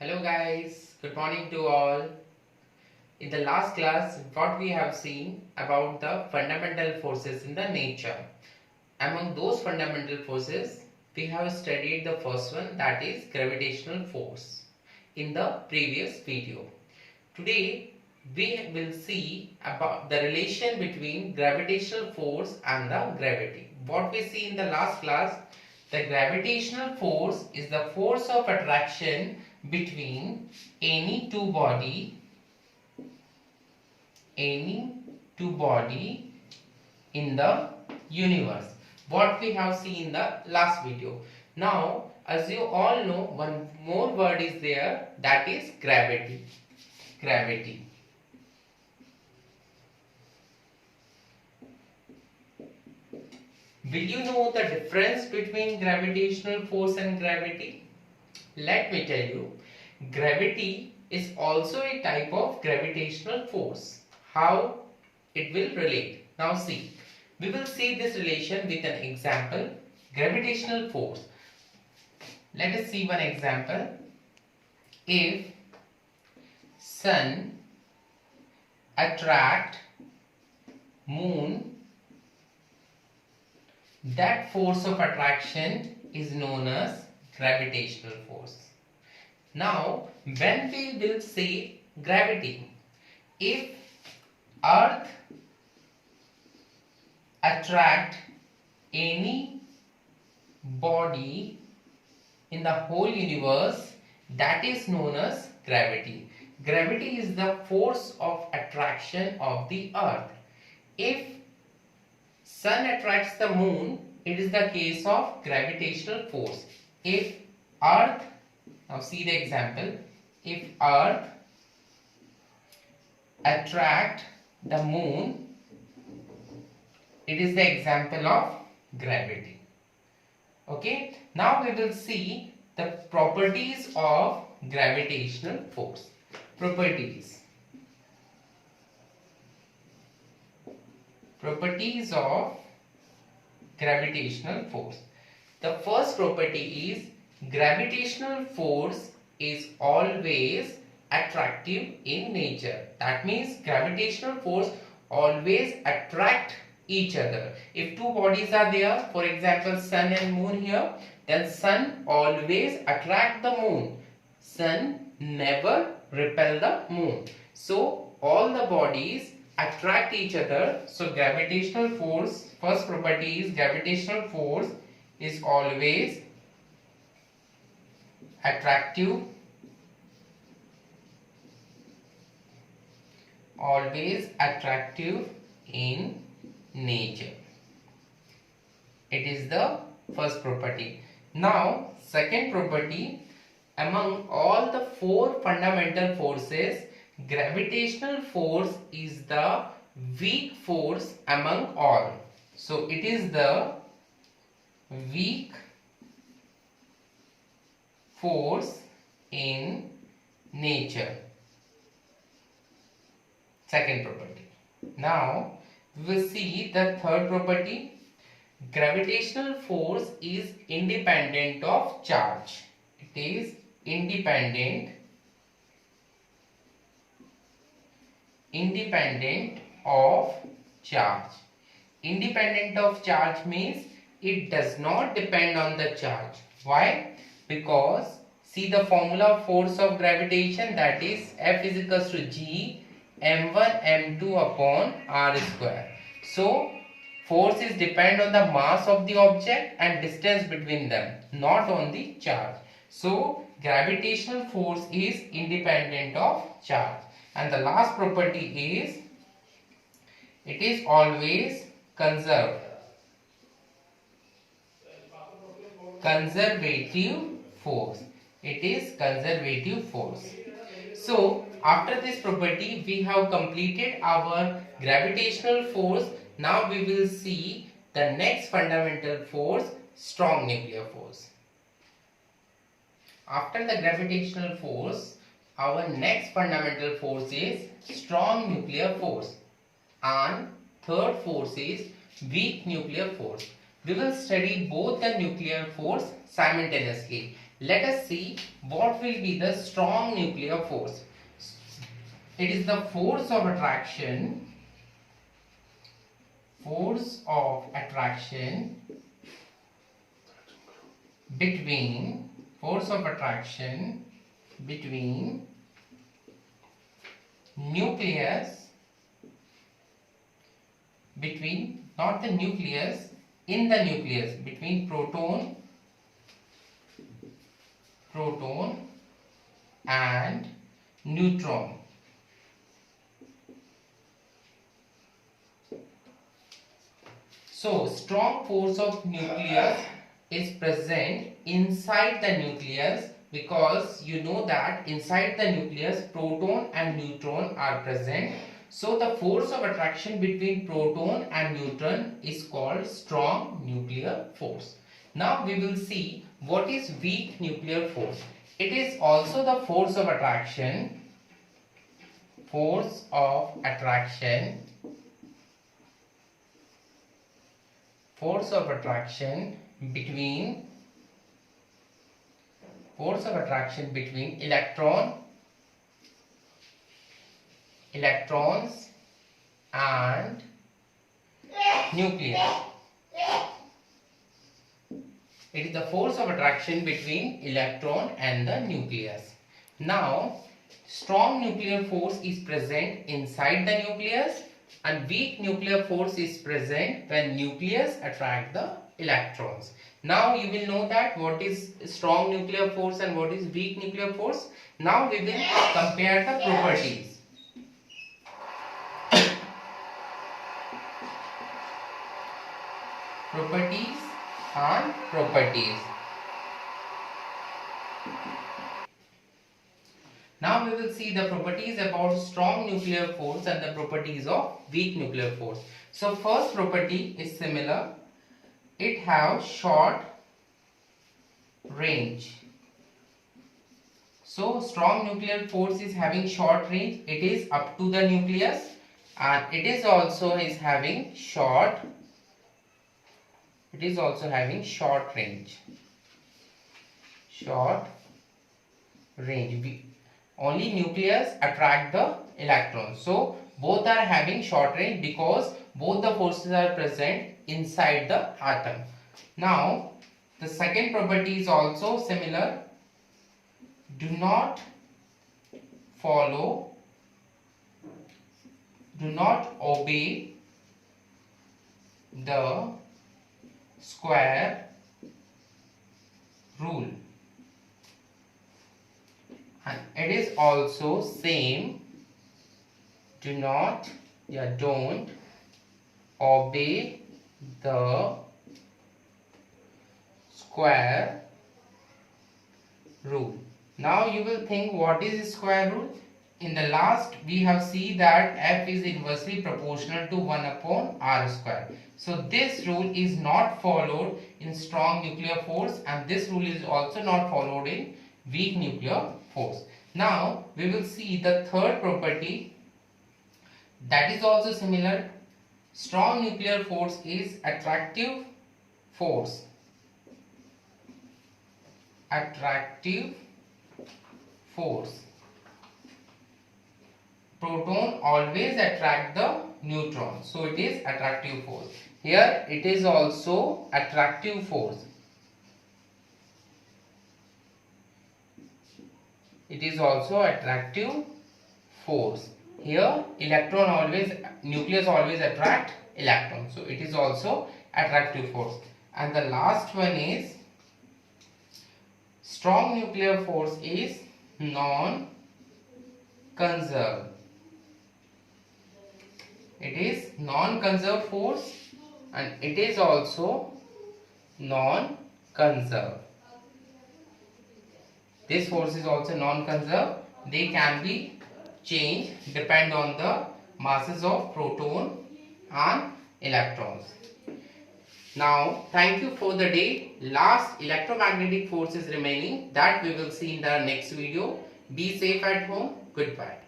Hello guys, good morning to all. In the last class, what we have seen about the fundamental forces in the nature. Among those fundamental forces, we have studied the first one, that is gravitational force, in the previous video. Today, we will see about the relation between gravitational force and the gravity. What we see in the last class, the gravitational force is the force of attraction between any two body in the universe. What we have seen in the last video. Now, as you all know, one more word is there, that is gravity. Gravity. Will you know the difference between gravitational force and gravity? Let me tell you, gravity is also a type of gravitational force. How it will relate? Now see, we will see this relation with an example, gravitational force. Let us see one example. If sun attract moon, that force of attraction is known as gravitational force. Now, when we will say gravity, if earth attract any body in the whole universe, that is known as gravity. Gravity is the force of attraction of the earth. If sun attracts the moon, it is the case of gravitational force. If earth, now see the example, if earth attract the moon, it is the example of gravity. Okay, now we will see the properties of gravitational force. Properties of gravitational force. The first property is gravitational force is always attractive in nature. That means gravitational force always attract each other. If two bodies are there, for example sun and moon here, then sun always attract the moon. Sun never repel the moon. So all the bodies attract each other. So gravitational force, first property is gravitational force is always attractive, in nature. It is the first property. Now second property, among all the four fundamental forces, gravitational force is the weak force among all. So it is the weak force in nature. Second property. Now we will see the third property. Gravitational force is independent of charge. It is independent of charge. Independent of charge means it does not depend on the charge. Why? Because see the formula of force of gravitation, that is F is equals to G m1 m2 upon r square. So force is depend on the mass of the object and distance between them, not on the charge. So gravitational force is independent of charge. And the last property is it is always conservative force. It is conservative force. So after this property we have completed our gravitational force. Now we will see the next fundamental force, strong nuclear force. After the gravitational force, our next fundamental force is strong nuclear force, and third force is weak nuclear force. We will study both the nuclear force simultaneously. let us see what will be the strong nuclear force. It is the force of attraction between nucleus, not the nucleus, in the nucleus, between proton and neutron. So strong force of nucleus is present inside the nucleus, because you know that inside the nucleus proton and neutron are present. So the force of attraction between proton and neutron is called strong nuclear force. Now we will see what is weak nuclear force. It is also the force of attraction between electrons and nucleus. It is the force of attraction between electron and the nucleus. Now, strong nuclear force is present inside the nucleus, and weak nuclear force is present when nucleus attract the electrons. Now you will know that what is strong nuclear force and what is weak nuclear force. Now we will compare the properties. Properties. Now we will see the properties about strong nuclear force and the properties of weak nuclear force. So first property is similar. It has short range. So strong nuclear force is having short range. It is up to the nucleus, and it is also having short range. Only nucleus attract the electrons. So both are having short range because both the forces are present inside the atom. Now the second property is also similar. Do not obey the square rule. And it is also same. Don't obey the square rule. Now you will think, what is square rule? In the last we have seen that F is inversely proportional to 1 upon R square. So this rule is not followed in strong nuclear force, and this rule is also not followed in weak nuclear force. Now we will see the third property, that is also similar. Strong nuclear force is attractive force. Proton always attract the neutron, so it is attractive force. Here it is also attractive force. Here nucleus always attract electron, so it is also attractive force. And the last one is strong nuclear force is non-conserved. It is non-conserved force, and it is also non-conserved. This force is also non-conserved. They can be changed depend on the masses of proton and electrons. Now thank you for the day. Last electromagnetic force is remaining, that we will see in the next video. Be safe at home. Goodbye.